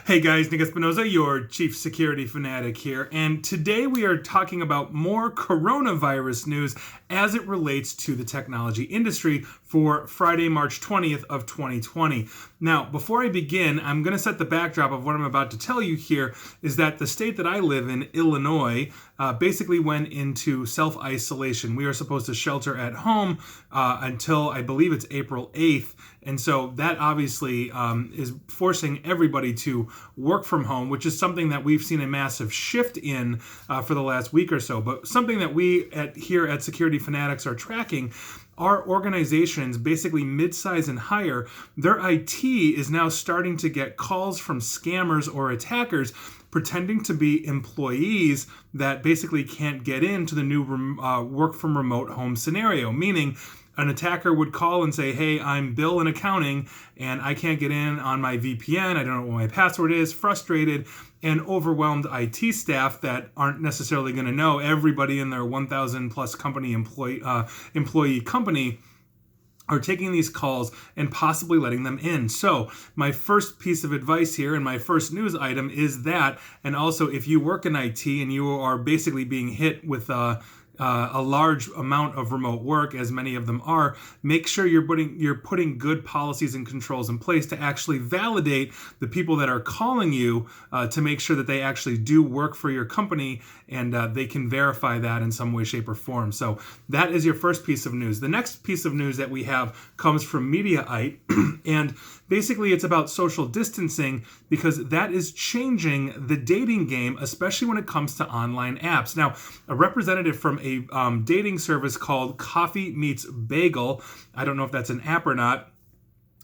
Hey guys, Nick Espinoza, your chief security fanatic here, and today we are talking about more coronavirus news as it relates to the technology industry for Friday, March 20th of 2020. Now, before I begin, I'm going to set the backdrop of what I'm about to tell you here is that the state that I live in, Illinois, basically went into self-isolation. We are supposed to shelter at home until I believe it's April 8th. And so that obviously is forcing everybody to work from home, which is something that we've seen a massive shift in for the last week or so. But something that we here at Security Fanatics are tracking are organizations, basically mid-size and higher, their IT is now starting to get calls from scammers or attackers pretending to be employees that basically can't get into the new work from remote home scenario, meaning an attacker would call and say, hey, I'm Bill in accounting and I can't get in on my VPN. I don't know what my password is, frustrated, and overwhelmed IT staff that aren't necessarily going to know everybody in their 1,000 plus company employee company are taking these calls and possibly letting them in. So my first piece of advice here and my first news item is that, and also if you work in IT and you are basically being hit with a large amount of remote work, as many of them are, make sure you're putting good policies and controls in place to actually validate the people that are calling you to make sure that they actually do work for your company and they can verify that in some way, shape, or form. So that is your first piece of news. The next piece of news that we have comes from Mediaite, and basically it's about social distancing because that is changing the dating game, especially when it comes to online apps. Now, a representative from a dating service called Coffee Meets Bagel, I don't know if that's an app or not,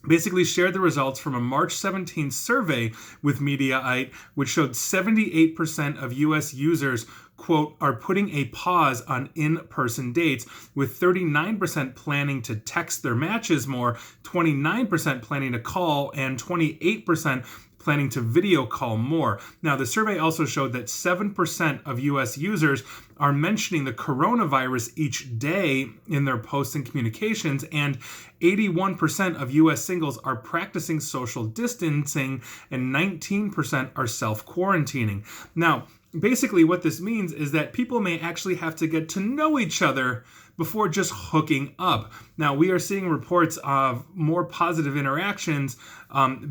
basically shared the results from a March 17th survey with Mediaite, which showed 78% of U.S. users, quote, are putting a pause on in-person dates, with 39% planning to text their matches more, 29% planning to call, and 28% planning to video call more. Now, the survey also showed that 7% of U.S. users are mentioning the coronavirus each day in their posts and communications, and 81% of U.S. singles are practicing social distancing, and 19% are self-quarantining. Now, basically what this means is that people may actually have to get to know each other before just hooking up. Now, we are seeing reports of more positive interactions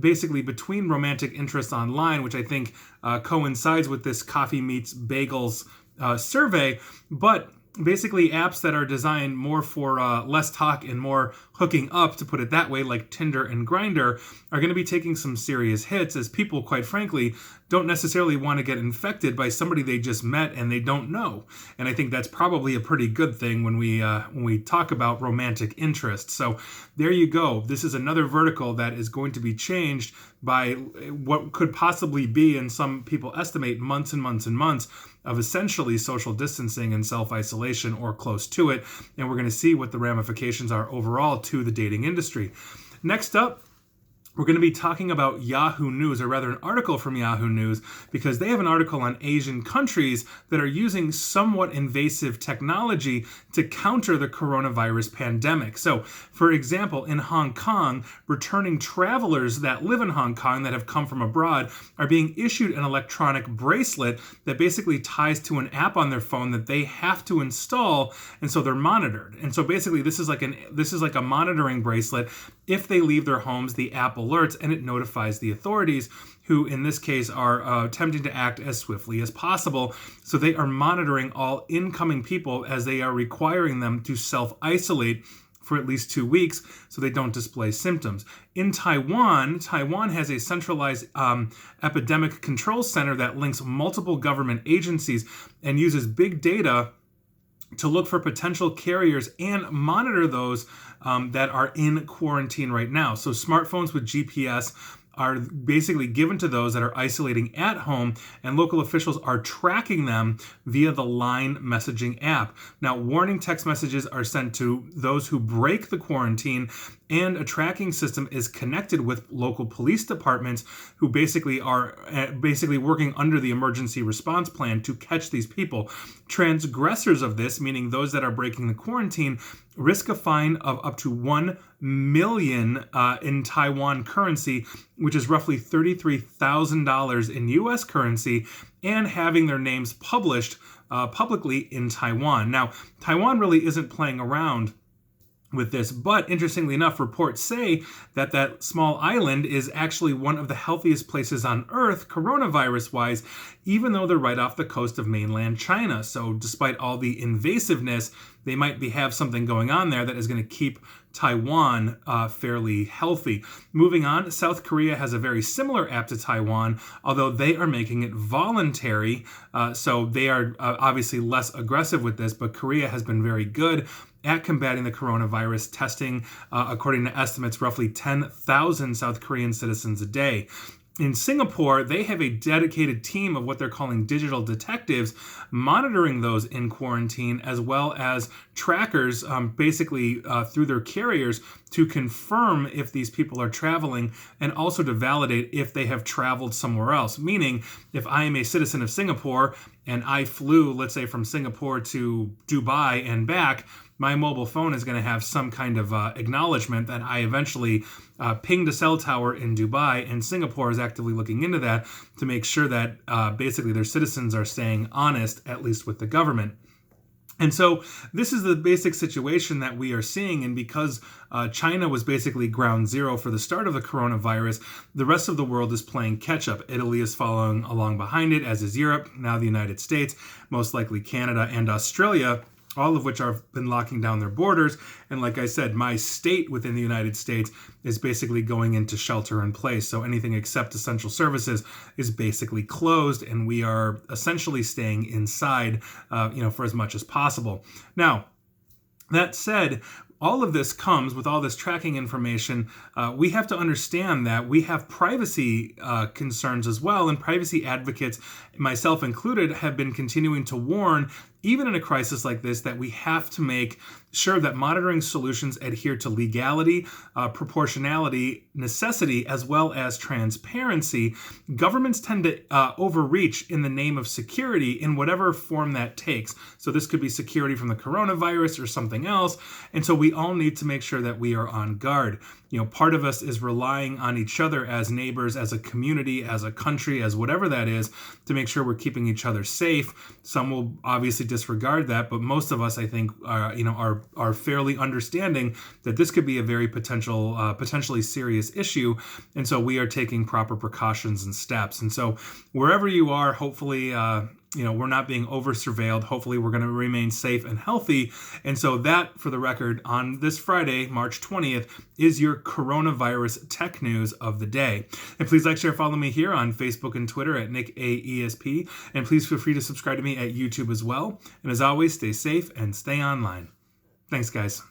basically between romantic interests online, which I think coincides with this Coffee Meets Bagels survey, but basically apps that are designed more for less talk and more hooking up, to put it that way, like Tinder and Grindr, are going to be taking some serious hits as people, quite frankly, don't necessarily want to get infected by somebody they just met and they don't know. And I think that's probably a pretty good thing when we talk about romantic interests. So there you go. This is another vertical that is going to be changed by what could possibly be, and some people estimate, months and months and months of essentially social distancing and self-isolation or close to it. And we're going to see what the ramifications are overall to the dating industry. Next up, we're going to be talking about Yahoo News, or rather an article from Yahoo News, because they have an article on Asian countries that are using somewhat invasive technology to counter the coronavirus pandemic. So, for example, in Hong Kong, returning travelers that live in Hong Kong that have come from abroad are being issued an electronic bracelet that basically ties to an app on their phone that they have to install, and so they're monitored. And so basically this is like a monitoring bracelet. If they leave their homes, the app alerts and it notifies the authorities, who in this case are attempting to act as swiftly as possible. So they are monitoring all incoming people as they are requiring them to self-isolate for at least 2 weeks so they don't display symptoms. In Taiwan has a centralized epidemic control center that links multiple government agencies and uses big data to look for potential carriers and monitor those that are in quarantine right now. So smartphones with GPS are basically given to those that are isolating at home, and local officials are tracking them via the Line messaging app. Now, warning text messages are sent to those who break the quarantine, and a tracking system is connected with local police departments who basically are working under the emergency response plan to catch these people. Transgressors of this, meaning those that are breaking the quarantine, risk a fine of up to 1 million in Taiwan currency, which is roughly $33,000 in US currency, and having their names published publicly in Taiwan. Now, Taiwan really isn't playing around with this, but interestingly enough, reports say that that small island is actually one of the healthiest places on Earth, coronavirus-wise, even though they're right off the coast of mainland China. So despite all the invasiveness, they might have something going on there that is going to keep Taiwan fairly healthy. Moving on, South Korea has a very similar app to Taiwan, although they are making it voluntary. So they are obviously less aggressive with this, but Korea has been very good at combating the coronavirus, testing, according to estimates, roughly 10,000 South Korean citizens a day. In Singapore, they have a dedicated team of what they're calling digital detectives monitoring those in quarantine, as well as trackers, basically through their carriers, to confirm if these people are traveling and also to validate if they have traveled somewhere else. Meaning, if I am a citizen of Singapore and I flew, let's say, from Singapore to Dubai and back, my mobile phone is going to have some kind of acknowledgement that I eventually pinged a cell tower in Dubai, and Singapore is actively looking into that to make sure that basically their citizens are staying honest, at least with the government. And so this is the basic situation that we are seeing, and because China was basically ground zero for the start of the coronavirus, the rest of the world is playing catch up. Italy is following along behind it, as is Europe, now the United States, most likely Canada and Australia, all of which have been locking down their borders. And like I said, my state within the United States is basically going into shelter in place. So anything except essential services is basically closed, and we are essentially staying inside, for as much as possible. Now, that said, all of this comes with all this tracking information. We have to understand that we have privacy concerns as well, and privacy advocates, myself included, have been continuing to warn, even in a crisis like this, that we have to make sure that monitoring solutions adhere to legality, proportionality, necessity, as well as transparency. Governments tend to overreach in the name of security in whatever form that takes. So this could be security from the coronavirus or something else. And so we all need to make sure that we are on guard. Part of us is relying on each other as neighbors, as a community, as a country, as whatever that is, to make sure we're keeping each other safe. Some will obviously disregard that, but most of us, I think, are fairly understanding that this could be a very potentially serious issue, and so we are taking proper precautions and steps. And so wherever you are, hopefully, we're not being over-surveilled. Hopefully, we're going to remain safe and healthy. And so that, for the record, on this Friday, March 20th, is your coronavirus tech news of the day. And please like, share, follow me here on Facebook and Twitter at NickAESP. And please feel free to subscribe to me at YouTube as well. And as always, stay safe and stay online. Thanks, guys.